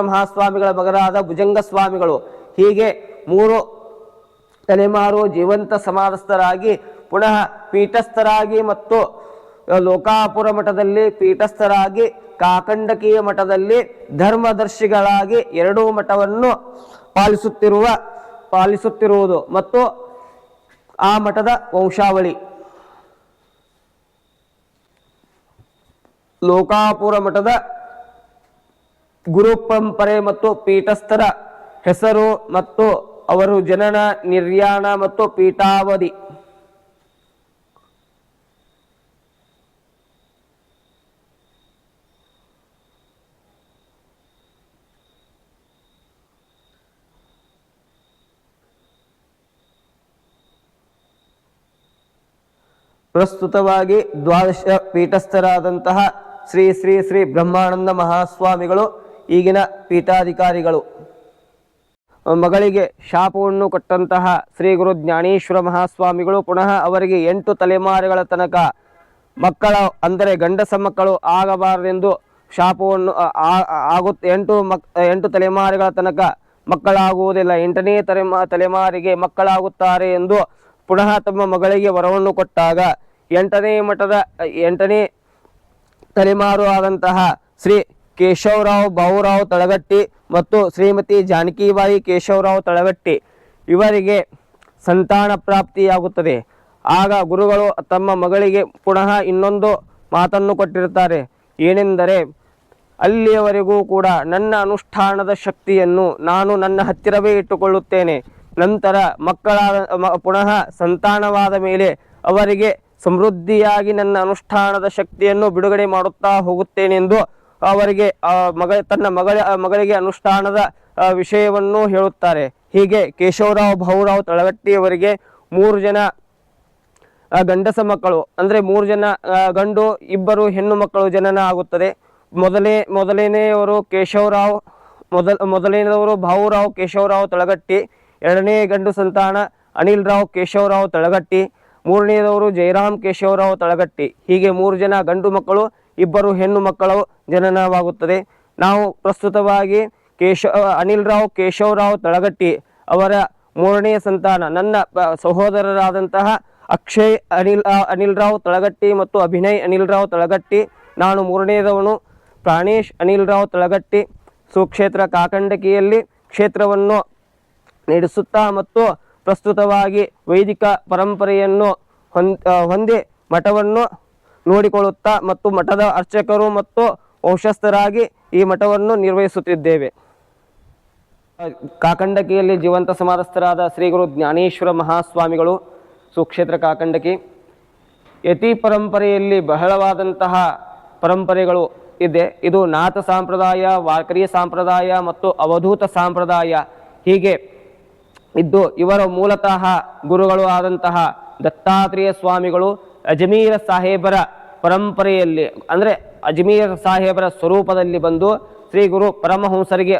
ಮಹಾಸ್ವಾಮಿಗಳ ಮಗನಾದ ಭುಜಂಗ ಸ್ವಾಮಿಗಳು. ಹೀಗೆ 3 ತಲೆಮಾರು ಜೀವಂತ ಸಮಾಧಸ್ಥರಾಗಿ ಪುನಃ ಪೀಠಸ್ಥರಾಗಿ ಮತ್ತು ಲೋಕಾಪುರ ಮಠದಲ್ಲಿ ಪೀಠಸ್ಥರಾಗಿ ಕಾಕಂಡಕಿಯ ಮಠದಲ್ಲಿ ಧರ್ಮದರ್ಶಿಗಳಾಗಿ 2 ಮಠವನ್ನು ಪಾಲಿಸುತ್ತಿರುವುದು ಮತ್ತು ಆ ಮಠದ ವಂಶಾವಳಿ. ಲೋಕಾಪುರ ಮಠದ ಗುರು ಪರಂಪರೆ ಮತ್ತು ಪೀಠಸ್ಥರ ಹೆಸರು ಮತ್ತು ಅವರು ಜನನ ನಿರ್ಯಾಣ ಮತ್ತು ಪೀಠಾವಧಿ. ಪ್ರಸ್ತುತವಾಗಿ 12 ಪೀಠಸ್ಥರಾದಂತಹ ಶ್ರೀ ಶ್ರೀ ಶ್ರೀ ಬ್ರಹ್ಮಾನಂದ ಮಹಾಸ್ವಾಮಿಗಳು ಈಗಿನ ಪೀಠಾಧಿಕಾರಿಗಳು. ಮಗಳಿಗೆ ಶಾಪವನ್ನು ಕೊಟ್ಟಂತಹ ಶ್ರೀ ಗುರು ಜ್ಞಾನೇಶ್ವರ ಮಹಾಸ್ವಾಮಿಗಳು ಪುನಃ ಅವರಿಗೆ 8 ತಲೆಮಾರುಗಳ ತನಕ ಮಕ್ಕಳ ಅಂದರೆ ಗಂಡಸ ಮಕ್ಕಳು ಆಗಬಾರದೆಂದು ಶಾಪವನ್ನು 8 ತಲೆಮಾರುಗಳ ತನಕ ಮಕ್ಕಳಾಗುವುದಿಲ್ಲ, 8ನೇ ತಲೆಮಾರಿಗೆ ಮಕ್ಕಳಾಗುತ್ತಾರೆ ಎಂದು ಪುನಃ ತಮ್ಮ ಮಗಳಿಗೆ ವರವನ್ನು ಕೊಟ್ಟಾಗ 8ನೇ ತಲೆಮಾರು ಆದಂತಹ ಶ್ರೀ ಕೇಶವರಾವ್ ಭಾವುರಾವ್ ತಳಗಟ್ಟಿ ಮತ್ತು ಶ್ರೀಮತಿ ಜಾನಕಿಬಾಯಿ ಕೇಶವರಾವ್ ತಳಗಟ್ಟಿ ಇವರಿಗೆ ಸಂತಾನ ಪ್ರಾಪ್ತಿಯಾಗುತ್ತದೆ. ಆಗ ಗುರುಗಳು ತಮ್ಮ ಮಗಳಿಗೆ ಪುನಃ ಇನ್ನೊಂದು ಮಾತನ್ನು ಕೊಟ್ಟಿರುತ್ತಾರೆ. ಏನೆಂದರೆ ಅಲ್ಲಿಯವರೆಗೂ ಕೂಡ ನನ್ನ ಅನುಷ್ಠಾನದ ಶಕ್ತಿಯನ್ನು ನಾನು ನನ್ನ ಹತ್ತಿರವೇ ಇಟ್ಟುಕೊಳ್ಳುತ್ತೇನೆ. ನಂತರ ಪುನಃ ಸಂತಾನವಾದ ಮೇಲೆ ಅವರಿಗೆ ಸಮೃದ್ಧಿಯಾಗಿ ನನ್ನ ಅನುಷ್ಠಾನದ ಶಕ್ತಿಯನ್ನು ಬಿಡುಗಡೆ ಮಾಡುತ್ತಾ ಹೋಗುತ್ತೇನೆಂದು ಅವರಿಗೆ ತನ್ನ ಮಗಳಿಗೆ ಅನುಷ್ಠಾನದ ವಿಷಯವನ್ನು ಹೇಳುತ್ತಾರೆ. ಹೀಗೆ ಕೇಶವರಾವ್ ಭಾವುರಾವ್ ತಳಗಟ್ಟಿಯವರಿಗೆ 3 ಜನ ಗಂಡಸ ಮಕ್ಕಳು ಅಂದರೆ 3 ಜನ ಗಂಡು 2 ಹೆಣ್ಣು ಮಕ್ಕಳು ಜನನ ಆಗುತ್ತದೆ. ಮೊದಲನೆಯವರು ಭಾವುರಾವ್ ಕೇಶವರಾವ್ ತಳಗಟ್ಟಿ, 2ನೇ ಗಂಡು ಸಂತಾನ ಅನಿಲ್ ರಾವ್ ಕೇಶವರಾವ್ ತಳಗಟ್ಟಿ, 3ನೇದವರು ಜಯರಾಮ್ ಕೇಶವರಾವ್ ತಳಗಟ್ಟಿ. ಹೀಗೆ 3 ಜನ ಗಂಡು ಮಕ್ಕಳು 2 ಹೆಣ್ಣು ಮಕ್ಕಳು ಜನನವಾಗುತ್ತದೆ. ನಾವು ಪ್ರಸ್ತುತವಾಗಿ ಅನಿಲ್ ರಾವ್ ಕೇಶವರಾವ್ ತಳಗಟ್ಟಿ ಅವರ 3ನೇ ಸಂತಾನ ನನ್ನ ಸಹೋದರರಾದಂತಹ ಅಕ್ಷಯ್ ಅನಿಲ್ ರಾವ್ ತಳಗಟ್ಟಿ ಮತ್ತು ಅಭಿನಯ್ ಅನಿಲ್ ರಾವ್ ತಳಗಟ್ಟಿ. ನಾನು 3ನೇದವನು ಪ್ರಾಣೇಶ್ ಅನಿಲ್ ರಾವ್ ತಳಗಟ್ಟಿ. ಸುಕ್ಷೇತ್ರ ಕಾಕಂಡಕಿಯಲ್ಲಿ ಕ್ಷೇತ್ರವನ್ನು ನಡೆಸುತ್ತಾ ಮತ್ತು ಪ್ರಸ್ತುತವಾಗಿ ವೈದಿಕ ಪರಂಪರೆಯನ್ನು ಹೊಂದಿ ಮಠವನ್ನು ನೋಡಿಕೊಳ್ಳುತ್ತಾ ಮತ್ತು ಮಠದ ಅರ್ಚಕರು ಮತ್ತು ವಂಶಸ್ಥರಾಗಿ ಈ ಮಠವನ್ನು ನಿರ್ವಹಿಸುತ್ತಿದ್ದೇವೆ. ಕಾಕಂಡಕಿಯಲ್ಲಿ ಜೀವಂತ ಸಮಾಧಸ್ಥರಾದ ಶ್ರೀ ಗುರು ಜ್ಞಾನೇಶ್ವರ ಮಹಾಸ್ವಾಮಿಗಳು ಸುಕ್ಷೇತ್ರ ಕಾಕಂಡಕಿ. ಯತಿ ಪರಂಪರೆಯಲ್ಲಿ ಬಹಳವಾದಂತಹ ಪರಂಪರೆಗಳು ಇದೆ. ಇದು ನಾಥ ಸಂಪ್ರದಾಯ, ವಾರ್ಕರಿ ಸಂಪ್ರದಾಯ ಮತ್ತು ಅವಧೂತ ಸಂಪ್ರದಾಯ ಹೀಗೆ ಇದ್ದು ಇವರ ಮೂಲತಃ ಗುರುಗಳು ಆದಂತಹ ದತ್ತಾತ್ರೇಯ ಸ್ವಾಮಿಗಳು ಅಜ್ಮೀರ ಸಾಹೇಬರ ಪರಂಪರೆಯಲ್ಲಿ ಅಂದರೆ ಅಜ್ಮೀರ್ ಸಾಹೇಬರ ಸ್ವರೂಪದಲ್ಲಿ ಬಂದು ಶ್ರೀ ಗುರು ಪರಮಹಂಸರಿಗೆ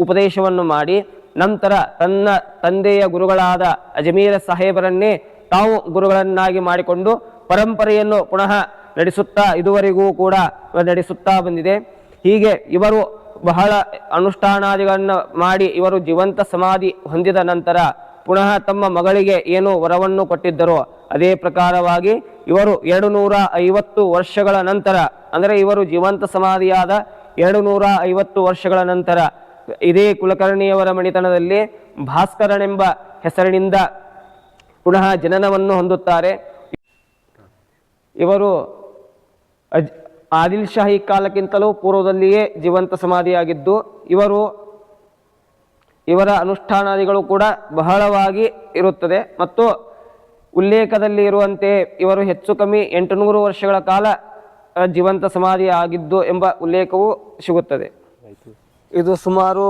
ಉಪದೇಶವನ್ನು ಮಾಡಿ ನಂತರ ತನ್ನ ತಂದೆಯ ಗುರುಗಳಾದ ಅಜಮೀರ ಸಾಹೇಬರನ್ನೇ ತಾವು ಗುರುಗಳನ್ನಾಗಿ ಮಾಡಿಕೊಂಡು ಪರಂಪರೆಯನ್ನು ಪುನಃ ನಡೆಸುತ್ತಾ ಇದುವರೆಗೂ ಕೂಡ ನಡೆಸುತ್ತಾ ಬಂದಿದೆ. ಹೀಗೆ ಇವರು ಬಹಳ ಅನುಷ್ಠಾನಾದಿಗಳನ್ನು ಮಾಡಿ ಇವರು ಜೀವಂತ ಸಮಾಧಿ ಹೊಂದಿದ ನಂತರ ಪುನಃ ತಮ್ಮ ಮಗಳಿಗೆ ಏನು ವರವನ್ನು ಕೊಟ್ಟಿದ್ದರೋ ಅದೇ ಪ್ರಕಾರವಾಗಿ ಇವರು 250 ವರ್ಷಗಳ ನಂತರ, ಅಂದರೆ ಇವರು ಜೀವಂತ ಸಮಾಧಿಯಾದ 250 ವರ್ಷಗಳ ನಂತರ ಇದೇ ಕುಲಕರ್ಣಿಯವರ ಮಣಿತನದಲ್ಲಿ ಭಾಸ್ಕರನೆಂಬ ಹೆಸರಿನಿಂದ ಪುನಃ ಜನನವನ್ನು ಹೊಂದುತ್ತಾರೆ. ಇವರು ಆದಿಲ್ ಶಾಹಿ ಕಾಲಕ್ಕಿಂತಲೂ ಪೂರ್ವದಲ್ಲಿಯೇ ಜೀವಂತ ಸಮಾಧಿಯಾಗಿದ್ದು ಇವರ ಅನುಷ್ಠಾನಾದಿಗಳು ಕೂಡ ಬಹಳವಾಗಿ ಇರುತ್ತದೆ. ಮತ್ತು ಉಲ್ಲೇಖದಲ್ಲಿ ಇರುವಂತೆ ಇವರು ಹೆಚ್ಚು ಕಮ್ಮಿ 800 ವರ್ಷಗಳ ಕಾಲ ಜೀವಂತ ಸಮಾಧಿ ಆಗಿದ್ದು ಎಂಬ ಉಲ್ಲೇಖವೂ ಸಿಗುತ್ತದೆ. ಇದು ಸುಮಾರು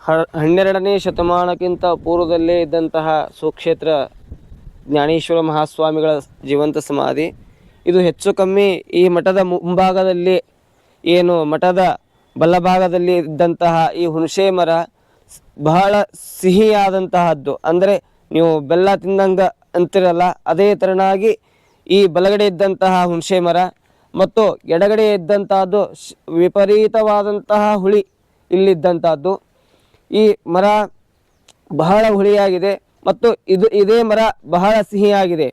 12ನೇ ಶತಮಾನಕ್ಕಿಂತ ಪೂರ್ವದಲ್ಲೇ ಇದ್ದಂತಹ ಸುಕ್ಷೇತ್ರ ಜ್ಞಾನೇಶ್ವರ ಮಹಾಸ್ವಾಮಿಗಳ ಜೀವಂತ ಸಮಾಧಿ. ಇದು ಹೆಚ್ಚು ಕಮ್ಮಿ ಈ ಮಠದ ಮುಂಭಾಗದಲ್ಲಿ ಏನು ಮಠದ ಬಲಭಾಗದಲ್ಲಿ ಇದ್ದಂತಹ ಈ ಹುಣಸೆ ಮರ ಬಹಳ ಸಿಹಿಯಾದಂತಹದ್ದು. ಅಂದರೆ ನೀವು ಬೆಲ್ಲ ತಿಂದಂಗ ಅಂತಿರಲ್ಲ, ಅದೇ ತೆರನಾಗಿ ಈ ಬಲಗಡೆ ಇದ್ದಂತಹ ಹುಣಸೆ ಮರ ಮತ್ತು ಎಡಗಡೆ ಇದ್ದಂತಹದ್ದು ವಿಪರೀತವಾದಂತಹ ಹುಳಿ ಇಲ್ಲಿದ್ದಂತಹದ್ದು. ಈ ಮರ ಬಹಳ ಹುಳಿಯಾಗಿದೆ ಮತ್ತು ಇದೇ ಮರ ಬಹಳ ಸಿಹಿಯಾಗಿದೆ.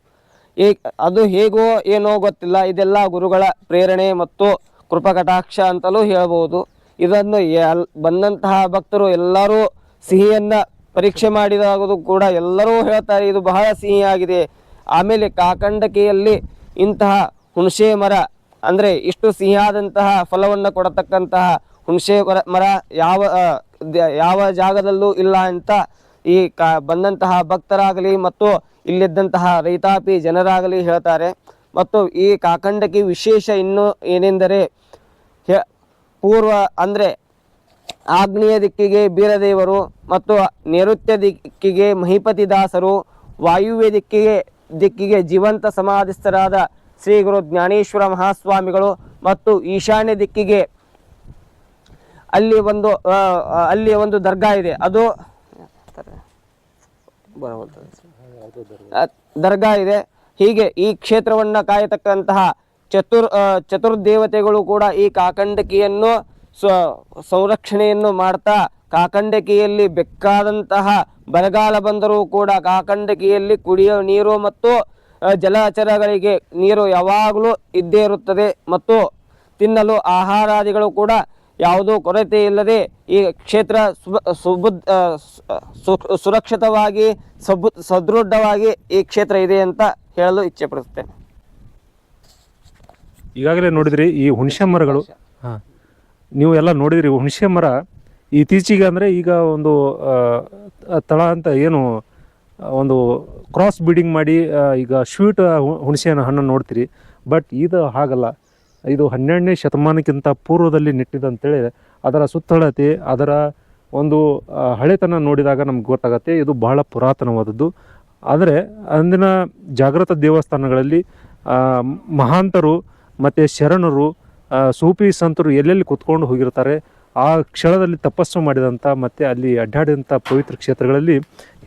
ಅದು ಹೇಗೋ ಏನೋ ಗೊತ್ತಿಲ್ಲ, ಇದೆಲ್ಲ ಗುರುಗಳ ಪ್ರೇರಣೆ ಮತ್ತು ಕೃಪಕಟಾಕ್ಷ ಅಂತಲೂ ಹೇಳಬಹುದು. ಇದನ್ನು ಬಂದಂತಹ ಭಕ್ತರು ಎಲ್ಲರೂ ಸಿಹಿಯನ್ನು ಪರೀಕ್ಷೆ ಮಾಡಿದಾಗದು ಕೂಡ ಎಲ್ಲರೂ ಹೇಳ್ತಾರೆ ಇದು ಬಹಳ ಸಿಹಿಯಾಗಿದೆ. ಆಮೇಲೆ ಕಾಕಂಡಕಿಯಲ್ಲಿ ಇಂತಹ ಹುಣಸೆ ಮರ, ಅಂದರೆ ಇಷ್ಟು ಸಿಹಿಯಾದಂತಹ ಫಲವನ್ನು ಕೊಡತಕ್ಕಂತಹ ಹುಣಸೆ ಮರ ಯಾವ ಜಾಗದಲ್ಲೂ ಇಲ್ಲ ಅಂತ ಈ ಬಂದಂತಹ ಭಕ್ತರಾಗಲಿ ಮತ್ತು ಇಲ್ಲಿದ್ದಂತಹ ರೈತಾಪಿ ಜನರಾಗಲಿ ಹೇಳ್ತಾರೆ. ಮತ್ತು ಈ ಕಾಕಂಡಕಿ ವಿಶೇಷ ಇನ್ನೂ ಏನೆಂದರೆ ಪೂರ್ವ ಅಂದರೆ ಆಗ್ನೇಯ ದಿಕ್ಕಿಗೆ ಬೀರದೇವರು ಮತ್ತು ನೈಋತ್ಯ ದಿಕ್ಕಿಗೆ ಮಹಿಪತಿ ದಾಸರು, ವಾಯುವ್ಯ ದಿಕ್ಕಿಗೆ ಜೀವಂತ ಸಮಾಧಿಸ್ಥರಾದ ಶ್ರೀ ಗುರು ಜ್ಞಾನೇಶ್ವರ ಮಹಾಸ್ವಾಮಿಗಳು ಮತ್ತು ಈಶಾನ್ಯ ದಿಕ್ಕಿಗೆ ಅಲ್ಲಿ ಒಂದು ದರ್ಗಾ ಇದೆ, ಅದು ದರ್ಗಾ ಇದೆ. ಹೀಗೆ ಈ ಕ್ಷೇತ್ರವನ್ನು ಕಾಯತಕ್ಕಂತಹ ಚತುರ್ದೇವತೆಗಳು ಕೂಡ ಈ ಕಾಕಂಡಕಿಯನ್ನು ಸಂರಕ್ಷಣೆಯನ್ನು ಮಾಡ್ತಾ ಕಾಕಂಡಕಿಯಲ್ಲಿ ಬೇಕಾದಂತಹ ಬರಗಾಲ ಬಂದರೂ ಕೂಡ ಕಾಕಂಡಕಿಯಲ್ಲಿ ಕುಡಿಯೋ ನೀರು ಮತ್ತು ಜಲಚರಗಳಿಗೆ ನೀರು ಯಾವಾಗಲೂ ಇದ್ದೇ ಇರುತ್ತದೆ ಮತ್ತು ತಿನ್ನಲು ಆಹಾರಾದಿಗಳು ಕೂಡ ಯಾವುದೂ ಕೊರತೆ ಇಲ್ಲದೆ ಈ ಕ್ಷೇತ್ರ ಸುರಕ್ಷಿತವಾಗಿ ಸದೃಢವಾಗಿ ಈ ಕ್ಷೇತ್ರ ಇದೆ ಅಂತ ಹೇಳಲು ಇಚ್ಛೆ ಪಡುತ್ತೇನೆ. ಈಗಾಗಲೇ ನೋಡಿದ್ರಿ ಈ ಹುಣಸೆ ಮರಗಳು. ನೀವು ಎಲ್ಲ ನೋಡಿದ್ರಿ ಹುಣಸೆ ಮರ ಇತ್ತೀಚೆಗೆ ಅಂದರೆ ಈಗ ಒಂದು ತಳ ಅಂತ ಏನು ಒಂದು ಕ್ರಾಸ್ ಬೀಡಿಂಗ್ ಮಾಡಿ ಈಗ ಸ್ವೀಟ್ ಹುಣಸೆ ಹಣ್ಣನ್ನು ನೋಡ್ತೀರಿ. ಬಟ್ ಇದು ಹಾಗಲ್ಲ, ಇದು 12ನೇ ಶತಮಾನಕ್ಕಿಂತ ಪೂರ್ವದಲ್ಲಿ ನೆಟ್ಟಿದಂತೇಳಿ ಅದರ ಸುತ್ತಳತೆ, ಅದರ ಒಂದು ಹಳೆತನ ನೋಡಿದಾಗ ನಮ್ಗೆ ಗೊತ್ತಾಗತ್ತೆ ಇದು ಬಹಳ ಪುರಾತನವಾದದ್ದು. ಆದರೆ ಅಂದಿನ ಜಾಗೃತ ದೇವಸ್ಥಾನಗಳಲ್ಲಿ ಮಹಾಂತರು ಮತ್ತು ಶರಣರು, ಸೂಫಿ ಸಂತರು ಎಲ್ಲೆಲ್ಲಿ ಕೂತ್ಕೊಂಡು ಹೋಗಿರ್ತಾರೆ, ಆ ಕ್ಷಣದಲ್ಲಿ ತಪಸ್ಸು ಮಾಡಿದಂಥ ಮತ್ತು ಅಲ್ಲಿ ಅಡ್ಡಾಡಿದಂಥ ಪವಿತ್ರ ಕ್ಷೇತ್ರಗಳಲ್ಲಿ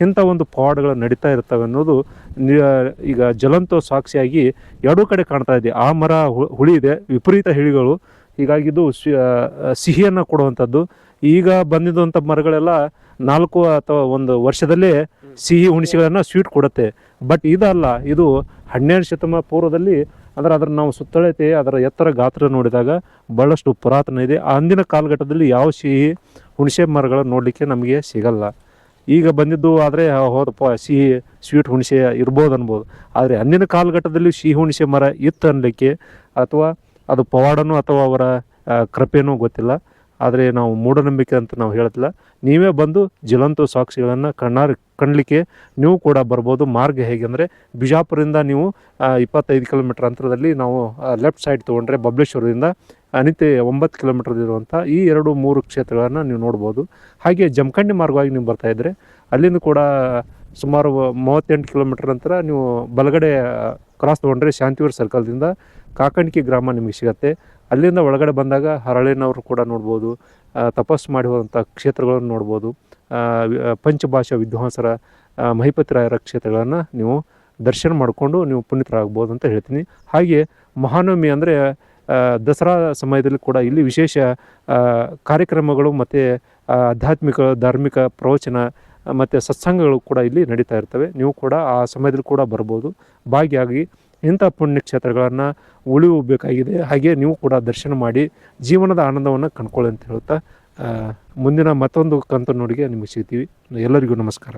ಇಂಥ ಒಂದು ಪವಾಡಗಳು ನಡೀತಾ ಇರ್ತವೆ ಅನ್ನೋದು ಈಗ ಜ್ವಲಂತ ಸಾಕ್ಷಿಯಾಗಿ ಎರಡೂ ಕಡೆ ಕಾಣ್ತಾ ಇದೆ. ಆ ಮರ ಹುಳಿ ಇದೆ, ವಿಪರೀತ ಹಿಳಿಗಳು, ಹೀಗಾಗಿ ಇದು ಸಿಹಿಯನ್ನು ಕೊಡುವಂಥದ್ದು. ಈಗ ಬಂದಿದ್ದಂಥ ಮರಗಳೆಲ್ಲ 4 ಅಥವಾ 1 ವರ್ಷದಲ್ಲೇ ಸಿಹಿ ಹುಣಸೆಗಳನ್ನು ಸ್ವೀಟ್ ಕೊಡುತ್ತೆ. ಬಟ್ ಇದಲ್ಲ, ಇದು 12ನೇ ಶತಮಾನ ಪೂರ್ವದಲ್ಲಿ ಅದರ ನಾವು ಸುತ್ತಳತೆ, ಅದರ ಎತ್ತರ ಗಾತ್ರ ನೋಡಿದಾಗ ಭಾಳಷ್ಟು ಪುರಾತನ ಇದೆ. ಅಂದಿನ ಕಾಲಘಟ್ಟದಲ್ಲಿ ಯಾವ ಸಿಹಿ ಹುಣಸೆ ಮರಗಳು ನೋಡಲಿಕ್ಕೆ ನಮಗೆ ಸಿಗಲ್ಲ. ಈಗ ಬಂದಿದ್ದು ಆದರೆ ಹೌದಪ್ಪ ಸಿಹಿ ಸ್ವೀಟ್ ಹುಣಸೆ ಇರ್ಬೋದು ಅನ್ಬೋದು. ಆದರೆ ಅಂದಿನ ಕಾಲಘಟ್ಟದಲ್ಲಿ ಸಿಹಿ ಹುಣಸೆ ಮರ ಇತ್ತು ಅನ್ನಲಿಕ್ಕೆ ಅಥವಾ ಅದು ಪವಾಡನೋ ಅಥವಾ ಅವರ ಕೃಪೆನೋ ಗೊತ್ತಿಲ್ಲ. ಆದರೆ ನಾವು ಮೂಢನಂಬಿಕೆ ಅಂತ ನಾವು ಹೇಳ್ತಿಲ್ಲ. ನೀವೇ ಬಂದು ಜ್ವಲಂತ ಸಾಕ್ಷಿಗಳನ್ನು ಕಾಣಲಿಕ್ಕೆ ನೀವು ಕೂಡ ಬರ್ಬೋದು. ಮಾರ್ಗ ಹೇಗೆಂದರೆ ಬಿಜಾಪುರದಿಂದ ನೀವು 25 ಕಿಲೋಮೀಟರ್ ಅಂತರದಲ್ಲಿ ನಾವು ಲೆಫ್ಟ್ ಸೈಡ್ ತೊಗೊಂಡ್ರೆ ಬಬಲೇಶ್ವರದಿಂದ ಅನಿತೆ 9 ಕಿಲೋಮೀಟರ್ ಇರುವಂಥ ಈ 2-3 ಕ್ಷೇತ್ರಗಳನ್ನು ನೀವು ನೋಡ್ಬೋದು. ಹಾಗೆ ಜಮಖಂಡಿ ಮಾರ್ಗವಾಗಿ ನೀವು ಬರ್ತಾಯಿದ್ರೆ ಅಲ್ಲಿಂದ ಕೂಡ ಸುಮಾರು 38 ಕಿಲೋಮೀಟರ್ ನಂತರ ನೀವು ಬಲಗಡೆ ಕ್ರಾಸ್ ತೊಗೊಂಡ್ರೆ ಶಾಂತಿವೀರ ಸರ್ಕಲ್ದಿಂದ ಕಾಕಂಡ್ಕಿ ಗ್ರಾಮ ನಿಮಗೆ ಸಿಗುತ್ತೆ. ಅಲ್ಲಿಂದ ಒಳಗಡೆ ಬಂದಾಗ ಹರಳಿನವರು ಕೂಡ ನೋಡ್ಬೋದು, ತಪಸ್ಸು ಮಾಡಿ ಹೋದಂಥ ಕ್ಷೇತ್ರಗಳನ್ನು ನೋಡ್ಬೋದು, ಪಂಚಭಾಷಾ ವಿದ್ವಾಂಸರ ಮಹಿಪತಿ ರಾಯರ ಕ್ಷೇತ್ರಗಳನ್ನು ನೀವು ದರ್ಶನ ಮಾಡಿಕೊಂಡು ನೀವು ಪುನೀತರಾಗ್ಬೋದು ಅಂತ ಹೇಳ್ತೀನಿ. ಹಾಗೆ ಮಹಾನವಮಿ ಅಂದರೆ ದಸರಾ ಸಮಯದಲ್ಲಿ ಕೂಡ ಇಲ್ಲಿ ವಿಶೇಷ ಕಾರ್ಯಕ್ರಮಗಳು ಮತ್ತು ಆಧ್ಯಾತ್ಮಿಕ ಧಾರ್ಮಿಕ ಪ್ರವಚನ ಮತ್ತು ಸತ್ಸಂಗಗಳು ಕೂಡ ಇಲ್ಲಿ ನಡೀತಾ ಇರ್ತವೆ. ನೀವು ಕೂಡ ಆ ಸಮಯದಲ್ಲಿ ಕೂಡ ಬರ್ಬೋದು, ಭಾಗಿಯಾಗಿ ಇಂಥ ಪುಣ್ಯಕ್ಷೇತ್ರಗಳನ್ನು ಉಳಿಯಬೇಕಾಗಿದೆ. ಹಾಗೆ ನೀವು ಕೂಡ ದರ್ಶನ ಮಾಡಿ ಜೀವನದ ಆನಂದವನ್ನು ಕಂಡ್ಕೊಳ್ಳಿ ಅಂತ ಹೇಳ್ತಾ ಮುಂದಿನ ಮತ್ತೊಂದು ಕಂತು ನೋಡಿಗೆ ನಿಮಗೆ ಸಿಗ್ತೀವಿ. ಎಲ್ಲರಿಗೂ ನಮಸ್ಕಾರ.